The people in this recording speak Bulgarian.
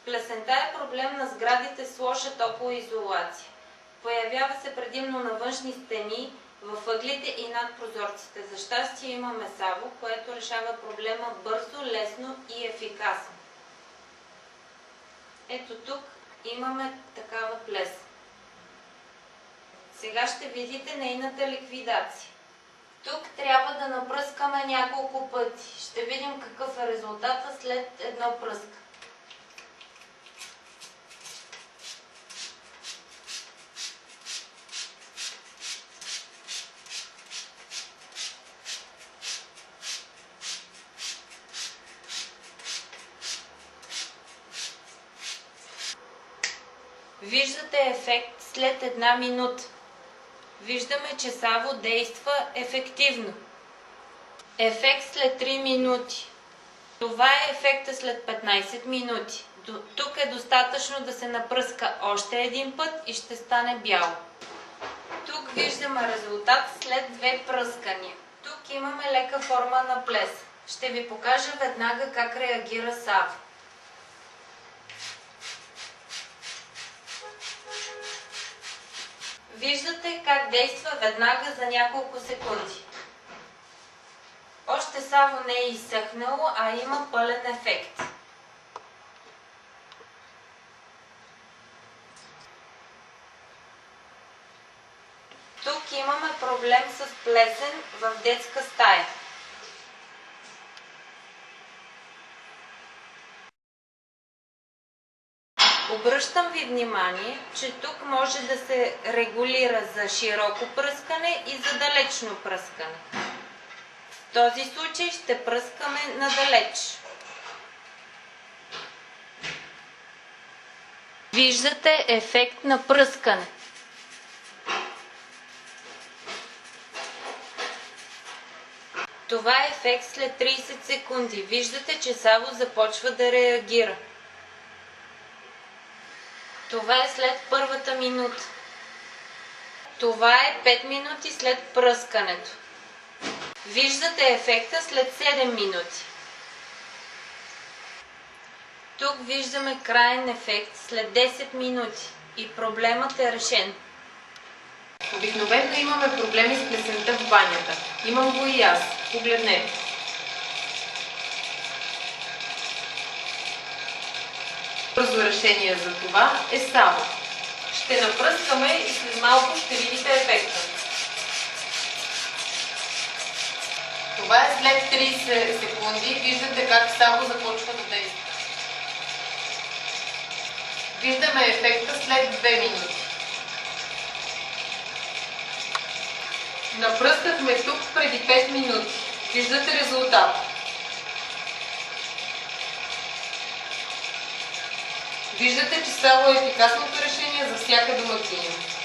Плесента е проблем на сградите с лоша топлоизолация. Появява се предимно на външни стени, в ъглите и над прозорците. За щастие имаме Саво, което решава проблема бързо, лесно и ефикасно. Ето тук имаме такава плесен. Сега ще видите нейната ликвидация. Тук трябва да напръскаме няколко пъти. Ще видим какъв е резултата след едно пръскане. Виждате ефект след 1 минута. Виждаме, че Саво действа ефективно. Ефект след 3 минути. Това е ефекта след 15 минути. Тук е достатъчно да се напръска още един път и ще стане бяло. Тук виждаме резултат след 2 пръскания. Тук имаме лека форма на плесен. Ще ви покажа веднага как реагира Саво. Виждате как действа веднага за няколко секунди. Още Саво не е изсъхнало, а има пълен ефект. Тук имаме проблем с плесен в детска стая. Обръщам ви внимание, че тук може да се регулира за широко пръскане и за далечно пръскане. В този случай ще пръскаме надалеч. Виждате ефект на пръскане. Това е ефект след 30 секунди. Виждате, че Саво започва да реагира. Това е след първата минута. Това е 5 минути след пръскането. Виждате ефекта след 7 минути. Тук виждаме краен ефект след 10 минути и проблемът е решен. Обикновено имаме проблеми с плесента в банята. Имам го и аз. Погледнете. Бързо решение за това е Саво. Ще напръскаме и след малко ще видите ефекта. Това е след 30 секунди. Виждате как Саво започва да действа. Виждаме ефекта след 2 минути. Напръскахме тук преди 5 минути. Виждате резултата. Виждате, че Саво е ефикасното решение за всяка домакиня.